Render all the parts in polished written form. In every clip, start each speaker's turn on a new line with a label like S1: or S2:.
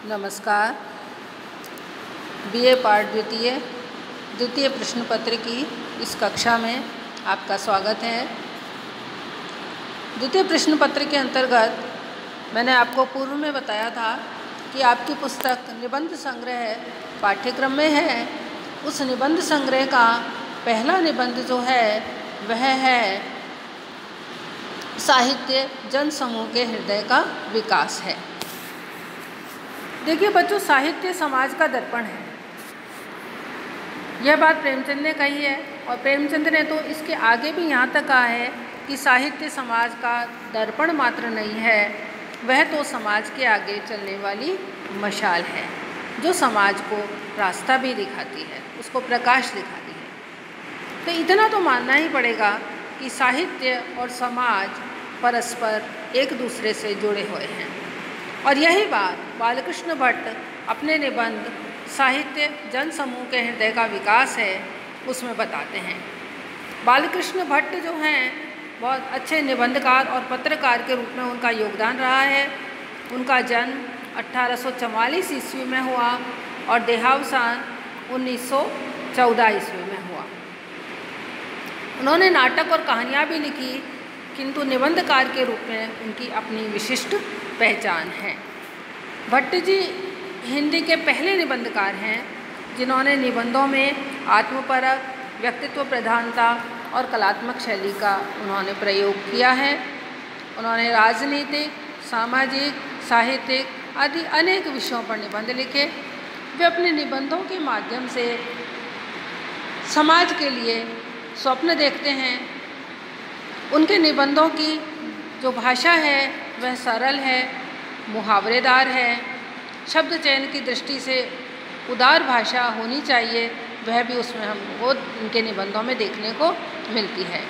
S1: नमस्कार। बीए पाठ द्वितीय प्रश्न पत्र की इस कक्षा में आपका स्वागत है। द्वितीय प्रश्न पत्र के अंतर्गत मैंने आपको पूर्व में बताया था कि आपकी पुस्तक निबंध संग्रह पाठ्यक्रम में है। उस निबंध संग्रह का पहला निबंध जो है वह है साहित्य जन समूह के हृदय का विकास है। देखिए बच्चों, साहित्य समाज का दर्पण है। यह बात प्रेमचंद ने कही है और प्रेमचंद ने तो इसके आगे भी यहाँ तक कहा है कि साहित्य समाज का दर्पण मात्र नहीं है, वह तो समाज के आगे चलने वाली मशाल है जो समाज को रास्ता भी दिखाती है, उसको प्रकाश दिखाती है। तो इतना तो मानना ही पड़ेगा कि साहित्य और समाज परस्पर एक दूसरे से जुड़े हुए हैं। और यही बात बालकृष्ण भट्ट अपने निबंध साहित्य जन समूह के हृदय का विकास है उसमें बताते हैं। बालकृष्ण भट्ट जो हैं बहुत अच्छे निबंधकार और पत्रकार के रूप में उनका योगदान रहा है। उनका जन्म 1844 ईस्वी में हुआ और देहावसान 1914 ईस्वी में हुआ। उन्होंने नाटक और कहानियाँ भी लिखी, किंतु निबंधकार के रूप में उनकी अपनी विशिष्ट पहचान है। भट्ट जी हिंदी के पहले निबंधकार हैं जिन्होंने निबंधों में आत्मपरक, व्यक्तित्व प्रधानता और कलात्मक शैली का उन्होंने प्रयोग किया है। उन्होंने राजनीतिक, सामाजिक, साहित्यिक आदि अनेक विषयों पर निबंध लिखे। वे अपने निबंधों के माध्यम से समाज के लिए स्वप्न देखते हैं। उनके निबंधों की जो भाषा है वह सरल है, मुहावरेदार है, शब्द चयन की दृष्टि से उदार भाषा होनी चाहिए, वह भी उसमें हमको उनके निबंधों में देखने को मिलती है।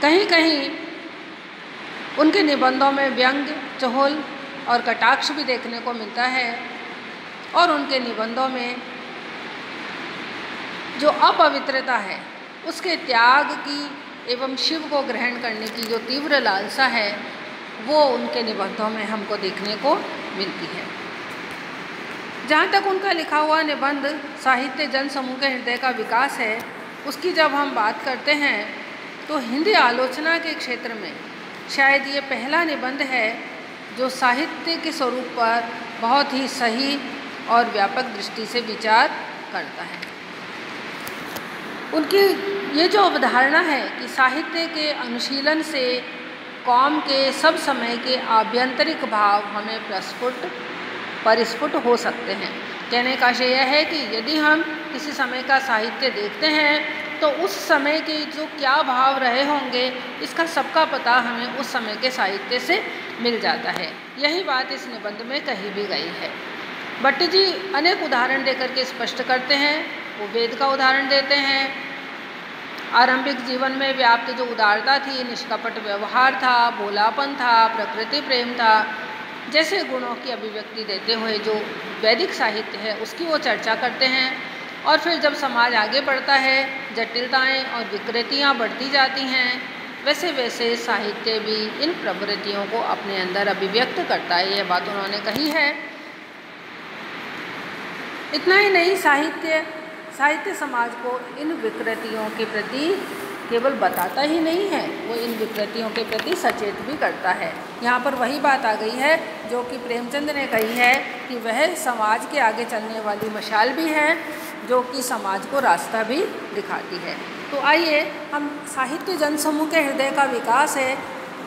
S1: कहीं कहीं उनके निबंधों में व्यंग, चुगल और कटाक्ष भी देखने को मिलता है। और उनके निबंधों में जो अपवित्रता है उसके त्याग की एवं शिव को ग्रहण करने की जो तीव्र लालसा है वो उनके निबंधों में हमको देखने को मिलती है। जहाँ तक उनका लिखा हुआ निबंध साहित्य जन समूह के हृदय का विकास है, उसकी जब हम बात करते हैं तो हिंदी आलोचना के क्षेत्र में शायद ये पहला निबंध है जो साहित्य के स्वरूप पर बहुत ही सही और व्यापक दृष्टि से विचार करता है। उनकी ये जो अवधारणा है कि साहित्य के अनुशीलन से कौम के सब समय के आभ्यंतरिक भाव हमें परिस्फुट हो सकते हैं। कहने का आशय यह है कि यदि हम किसी समय का साहित्य देखते हैं तो उस समय के जो क्या भाव रहे होंगे इसका सबका पता हमें उस समय के साहित्य से मिल जाता है। यही बात इस निबंध में कही भी गई है। भट्ट जी अनेक उदाहरण देकर के स्पष्ट करते हैं। वो वेद का उदाहरण देते हैं। आरंभिक जीवन में व्याप्त जो उदारता थी, निष्कपट व्यवहार था, भोलापन था, प्रकृति प्रेम था, जैसे गुणों की अभिव्यक्ति देते हुए जो वैदिक साहित्य है उसकी वो चर्चा करते हैं। और फिर जब समाज आगे बढ़ता है, जटिलताएं और विकृतियां बढ़ती जाती हैं, वैसे वैसे साहित्य भी इन प्रवृत्तियों को अपने अंदर अभिव्यक्त करता है। यह बात उन्होंने कही है। इतना ही नहीं, साहित्य समाज को इन विकृतियों के प्रति केवल बताता ही नहीं है, वो इन विकृतियों के प्रति सचेत भी करता है। यहाँ पर वही बात आ गई है जो कि प्रेमचंद ने कही है कि वह समाज के आगे चलने वाली मशाल भी है जो कि समाज को रास्ता भी दिखाती है। तो आइए हम साहित्य जन समूह के हृदय का विकास है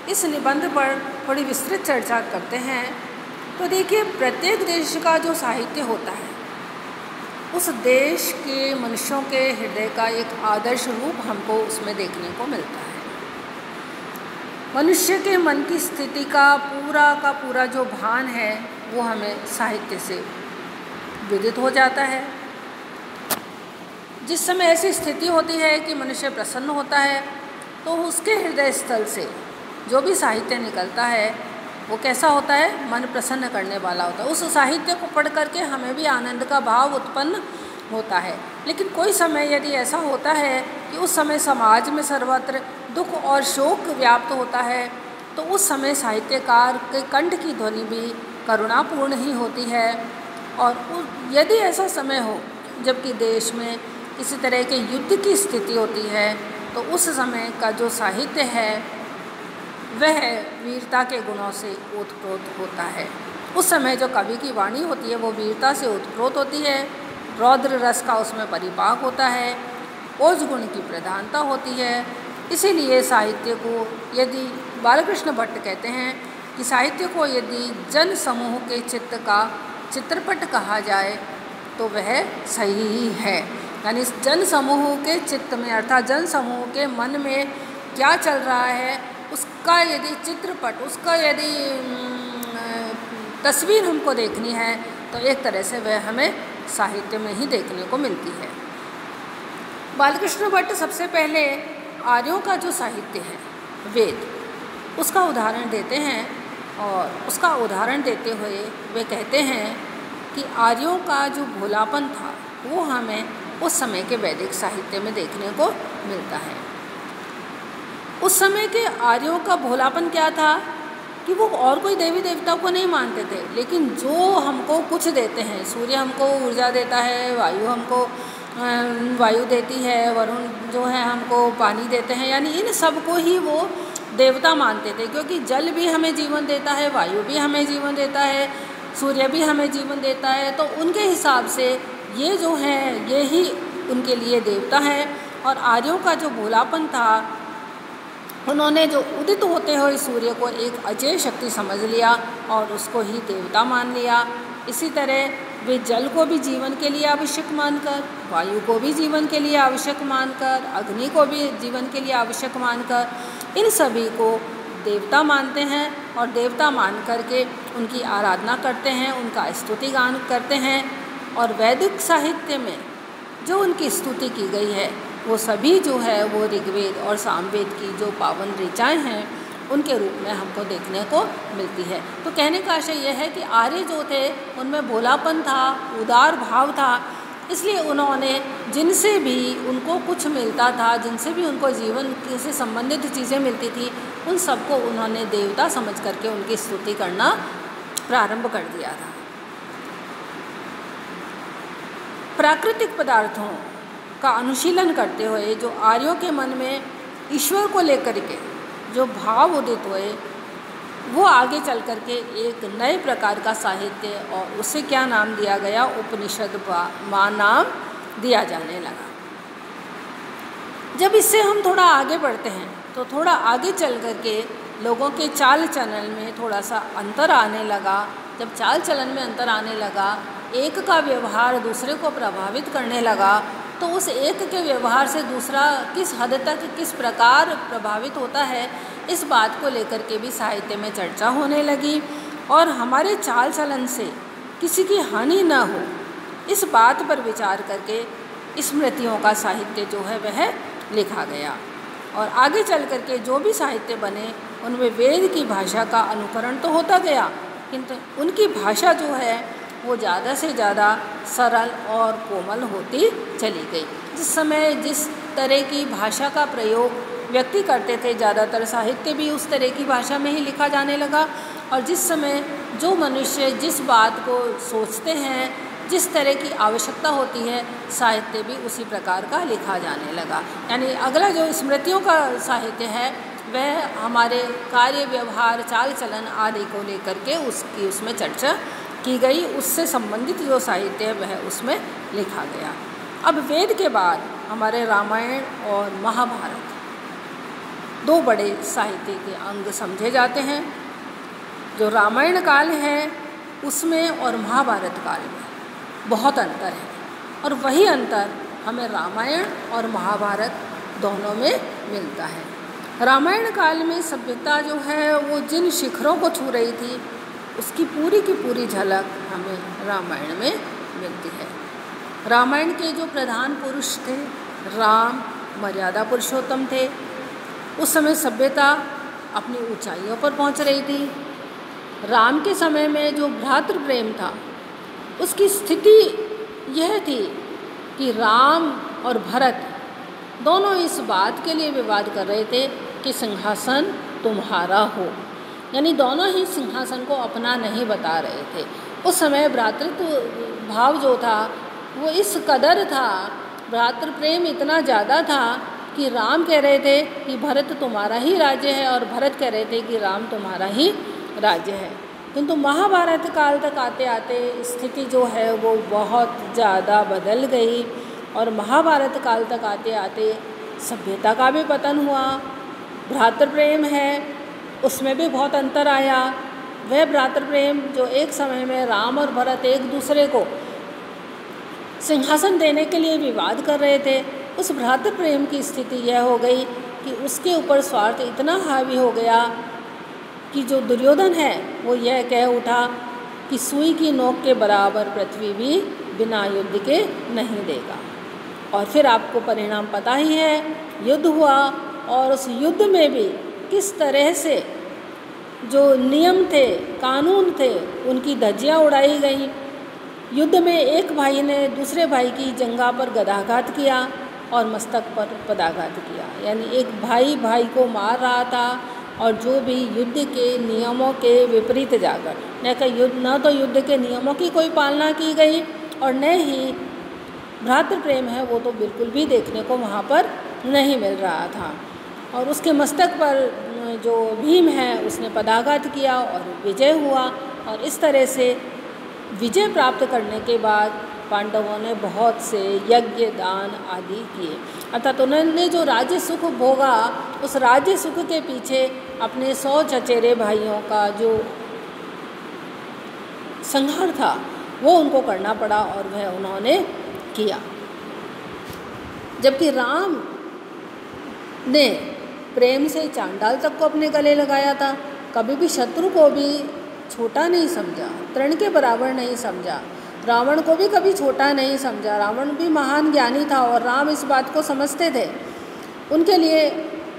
S1: इस निबंध पर थोड़ी विस्तृत चर्चा करते हैं। तो देखिए, प्रत्येक देश का जो साहित्य होता है उस देश के मनुष्यों के हृदय का एक आदर्श रूप हमको उसमें देखने को मिलता है। मनुष्य के मन की स्थिति का पूरा जो भान है वो हमें साहित्य से विदित हो जाता है। जिस समय ऐसी स्थिति होती है कि मनुष्य प्रसन्न होता है तो उसके हृदय स्थल से जो भी साहित्य निकलता है वो कैसा होता है? मन प्रसन्न करने वाला होता है। उस साहित्य को पढ़ करके हमें भी आनंद का भाव उत्पन्न होता है। लेकिन कोई समय यदि ऐसा होता है कि उस समय समाज में सर्वत्र दुख और शोक व्याप्त होता है तो उस समय साहित्यकार के कंठ की ध्वनि भी करुणापूर्ण ही होती है। और यदि ऐसा समय हो जबकि देश में किसी तरह के युद्ध की स्थिति होती है तो उस समय का जो साहित्य है वह वीरता के गुणों से ओतप्रोत होता है। उस समय जो कवि की वाणी होती है वो वीरता से ओतप्रोत होती है, रौद्र रस का उसमें परिपाक होता है, ओज गुण की प्रधानता होती है। इसीलिए साहित्य को यदि बालकृष्ण भट्ट कहते हैं कि साहित्य को यदि जन समूह के चित्त का चित्रपट कहा जाए तो वह सही ही है। यानी जन समूह के चित्त में अर्थात जन समूह के मन में क्या चल रहा है उसका यदि चित्रपट, उसका यदि तस्वीर हमको देखनी है तो एक तरह से वह हमें साहित्य में ही देखने को मिलती है। बालकृष्ण भट्ट सबसे पहले आर्यों का जो साहित्य है वेद, उसका उदाहरण देते हैं और उसका उदाहरण देते हुए वे कहते हैं कि आर्यों का जो भोलापन था वो हमें उस समय के वैदिक साहित्य में देखने को मिलता है। उस समय के आर्यों का भोलापन क्या था कि वो और कोई देवी देवताओं को नहीं मानते थे, लेकिन जो हमको कुछ देते हैं, सूर्य हमको ऊर्जा देता है, वायु हमको वायु देती है, वरुण जो है हमको पानी देते हैं, यानी इन सब को ही वो देवता मानते थे। क्योंकि जल भी हमें जीवन देता है, वायु भी हमें जीवन देता है, सूर्य भी हमें जीवन देता है, तो उनके हिसाब से ये जो है ये ही उनके लिए देवता है। और आर्यों का जो भोलापन था, उन्होंने जो उदित होते हुए सूर्य को एक अजय शक्ति समझ लिया और उसको ही देवता मान लिया। इसी तरह वे जल को भी जीवन के लिए आवश्यक मानकर, वायु को भी जीवन के लिए आवश्यक मानकर, अग्नि को भी जीवन के लिए आवश्यक मानकर इन सभी को देवता मानते हैं और देवता मान करके उनकी आराधना करते हैं, उनका स्तुति गान करते हैं। और वैदिक साहित्य में जो उनकी स्तुति की गई है वो सभी जो है वो ऋग्वेद और सामवेद की जो पावन ऋचाएँ हैं उनके रूप में हमको देखने को मिलती है। तो कहने का आशय यह है कि आर्य जो थे उनमें भोलापन था, उदार भाव था, इसलिए उन्होंने जिनसे भी उनको कुछ मिलता था, जिनसे भी उनको जीवन से संबंधित चीज़ें मिलती थी, उन सबको उन्होंने देवता समझ करके उनकी स्तुति करना प्रारंभ कर दिया था। प्राकृतिक पदार्थों का अनुशीलन करते हुए जो आर्यों के मन में ईश्वर को लेकर के जो भाव उदित हुए, वो आगे चल कर के एक नए प्रकार का साहित्य, और उसे क्या नाम दिया गया, उपनिषद माँ नाम दिया जाने लगा। जब इससे हम थोड़ा आगे बढ़ते हैं तो थोड़ा आगे चल कर के लोगों के चाल चलन में थोड़ा सा अंतर आने लगा। जब चाल चलन में अंतर आने लगा, एक का व्यवहार दूसरे को प्रभावित करने लगा, तो उस एक के व्यवहार से दूसरा किस हद तक किस प्रकार प्रभावित होता है, इस बात को लेकर के भी साहित्य में चर्चा होने लगी। और हमारे चाल चलन से किसी की हानि न हो, इस बात पर विचार करके स्मृतियों का साहित्य जो है वह लिखा गया। और आगे चल कर के जो भी साहित्य बने उनमें वेद की भाषा का अनुकरण तो होता गया, किंतु उनकी भाषा जो है वो ज़्यादा से ज़्यादा सरल और कोमल होती चली गई। जिस समय जिस तरह की भाषा का प्रयोग व्यक्ति करते थे, ज़्यादातर साहित्य भी उस तरह की भाषा में ही लिखा जाने लगा। और जिस समय जो मनुष्य जिस बात को सोचते हैं, जिस तरह की आवश्यकता होती है, साहित्य भी उसी प्रकार का लिखा जाने लगा। यानी अगला जो स्मृतियों का साहित्य है वह हमारे कार्य, व्यवहार, चाल चलन आदि को लेकर के उसमें चर्चा की गई, उससे संबंधित जो साहित्य है वह उसमें लिखा गया। अब वेद के बाद हमारे रामायण और महाभारत दो बड़े साहित्य के अंग समझे जाते हैं। जो रामायण काल है उसमें और महाभारत काल में बहुत अंतर है, और वही अंतर हमें रामायण और महाभारत दोनों में मिलता है। रामायण काल में सभ्यता जो है वो जिन शिखरों को छू रही थी उसकी पूरी की पूरी झलक हमें रामायण में मिलती है। रामायण के जो प्रधान पुरुष थे, राम मर्यादा पुरुषोत्तम थे। उस समय सभ्यता अपनी ऊंचाइयों पर पहुंच रही थी। राम के समय में जो भ्रातृ प्रेम था उसकी स्थिति यह थी कि राम और भरत दोनों इस बात के लिए विवाद कर रहे थे कि सिंहासन तुम्हारा हो। यानी दोनों ही सिंहासन को अपना नहीं बता रहे थे। उस समय भ्रातृत्व भाव जो था वो इस कदर था, भ्रातृ प्रेम इतना ज़्यादा था कि राम कह रहे थे कि भरत तुम्हारा ही राज्य है और भरत कह रहे थे कि राम तुम्हारा ही राज्य है। किंतु महाभारत काल तक आते आते स्थिति जो है वो बहुत ज़्यादा बदल गई और महाभारत काल तक आते आते सभ्यता का भी पतन हुआ। भ्रातृ प्रेम है उसमें भी बहुत अंतर आया। वह भ्रातृ प्रेम जो एक समय में राम और भरत एक दूसरे को सिंहासन देने के लिए विवाद कर रहे थे, उस भ्रातृ प्रेम की स्थिति यह हो गई कि उसके ऊपर स्वार्थ इतना हावी हो गया कि जो दुर्योधन है वो यह कह उठा कि सुई की नोक के बराबर पृथ्वी भी बिना युद्ध के नहीं देगा। और फिर आपको परिणाम पता ही है, युद्ध हुआ और उस युद्ध में भी किस तरह से जो नियम थे, कानून थे, उनकी धज्जियाँ उड़ाई गई। युद्ध में एक भाई ने दूसरे भाई की जंघा पर गदाघात किया और मस्तक पर पदाघात किया, यानी एक भाई भाई को मार रहा था और जो भी युद्ध के नियमों के विपरीत जाकर न तो युद्ध के नियमों की कोई पालना की गई और न ही भ्रातृ प्रेम है वो तो बिल्कुल भी देखने को वहाँ पर नहीं मिल रहा था। और उसके मस्तक पर जो भीम है उसने पदाघात किया और विजय हुआ। और इस तरह से विजय प्राप्त करने के बाद पांडवों ने बहुत से यज्ञ दान आदि किए, अर्थात उन्होंने जो राज्य सुख भोगा उस राज्य सुख के पीछे अपने 100 चचेरे भाइयों का जो संहार था वो उनको करना पड़ा और वह उन्होंने किया। जबकि राम ने प्रेम से चांडाल तक को अपने गले लगाया था, कभी भी शत्रु को भी छोटा नहीं समझा, तृण के बराबर नहीं समझा, रावण को भी कभी छोटा नहीं समझा। रावण भी महान ज्ञानी था और राम इस बात को समझते थे। उनके लिए,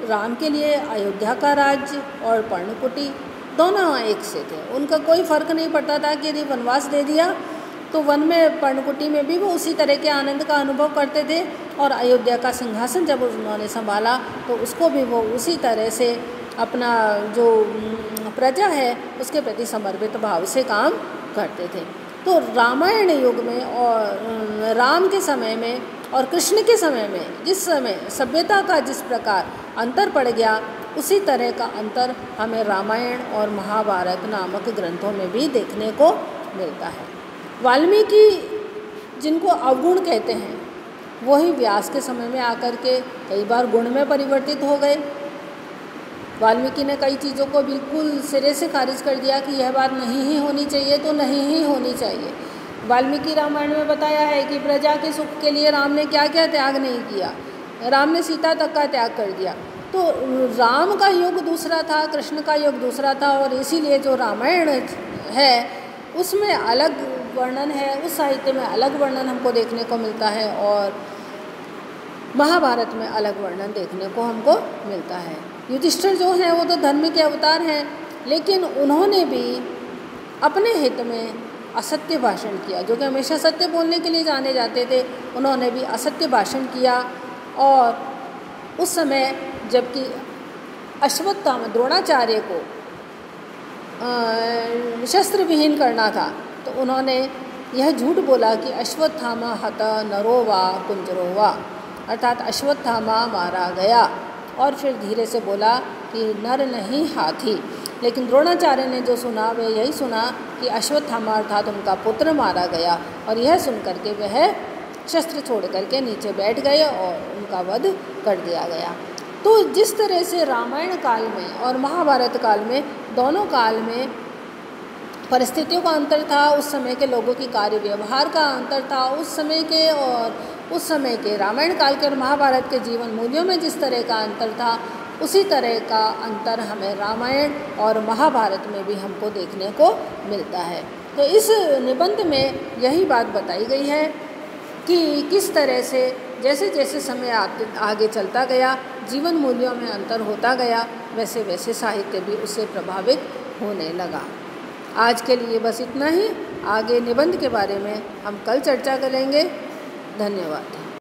S1: राम के लिए अयोध्या का राज्य और पर्णकुटी दोनों एक से थे, उनका कोई फ़र्क नहीं पड़ता था कि यदि वनवास दे दिया तो वन में पर्णकुटी में भी वो उसी तरह के आनंद का अनुभव करते थे और अयोध्या का सिंहासन जब उन्होंने संभाला तो उसको भी वो उसी तरह से अपना जो प्रजा है उसके प्रति समर्पित भाव से काम करते थे। तो रामायण युग में और राम के समय में और कृष्ण के समय में जिस समय सभ्यता का जिस प्रकार अंतर पड़ गया उसी तरह का अंतर हमें रामायण और महाभारत नामक ग्रंथों में भी देखने को मिलता है। वाल्मीकि जिनको अवगुण कहते हैं वही व्यास के समय में आकर के कई बार गुण में परिवर्तित हो गए। वाल्मीकि ने कई चीज़ों को बिल्कुल सिरे से खारिज कर दिया कि यह बात नहीं ही होनी चाहिए तो नहीं ही होनी चाहिए। वाल्मीकि रामायण में बताया है कि प्रजा के सुख के लिए राम ने क्या क्या त्याग नहीं किया, राम ने सीता तक का त्याग कर दिया। तो राम का युग दूसरा था, कृष्ण का युग दूसरा था और इसीलिए जो रामायण है उसमें अलग वर्णन है, उस साहित्य में अलग वर्णन हमको देखने को मिलता है और महाभारत में अलग वर्णन देखने को हमको मिलता है। युधिष्ठिर जो हैं वो तो धर्म के अवतार हैं, लेकिन उन्होंने भी अपने हित में असत्य भाषण किया, जो कि हमेशा सत्य बोलने के लिए जाने जाते थे, उन्होंने भी असत्य भाषण किया। और उस समय जबकि अश्वत्थामा द्रोणाचार्य को शस्त्र विहीन करना था तो उन्होंने यह झूठ बोला कि अश्वत्थामा हत नरो वा कुंजरो वा, अर्थात अश्वत्थामा मारा गया, और फिर धीरे से बोला कि नर नहीं हाथी। लेकिन द्रोणाचार्य ने जो सुना वह यही सुना कि अश्वत्थामा अर्थात उनका पुत्र मारा गया और यह सुन करके वह शस्त्र छोड़ करके नीचे बैठ गए और उनका वध कर दिया गया। तो जिस तरह से रामायण काल में और महाभारत काल में दोनों काल में परिस्थितियों का अंतर था, उस समय के लोगों की कार्य व्यवहार का अंतर था उस समय के, और उस समय के रामायण काल के और महाभारत के जीवन मूल्यों में जिस तरह का अंतर था उसी तरह का अंतर हमें रामायण और महाभारत में भी हमको देखने को मिलता है। तो इस निबंध में यही बात बताई गई है कि किस तरह से जैसे जैसे समय आगे चलता गया, जीवन मूल्यों में अंतर होता गया, वैसे वैसे साहित्य भी उससे प्रभावित होने लगा। आज के लिए बस इतना ही। आगे निबंध के बारे में हम कल चर्चा करेंगे। धन्यवाद।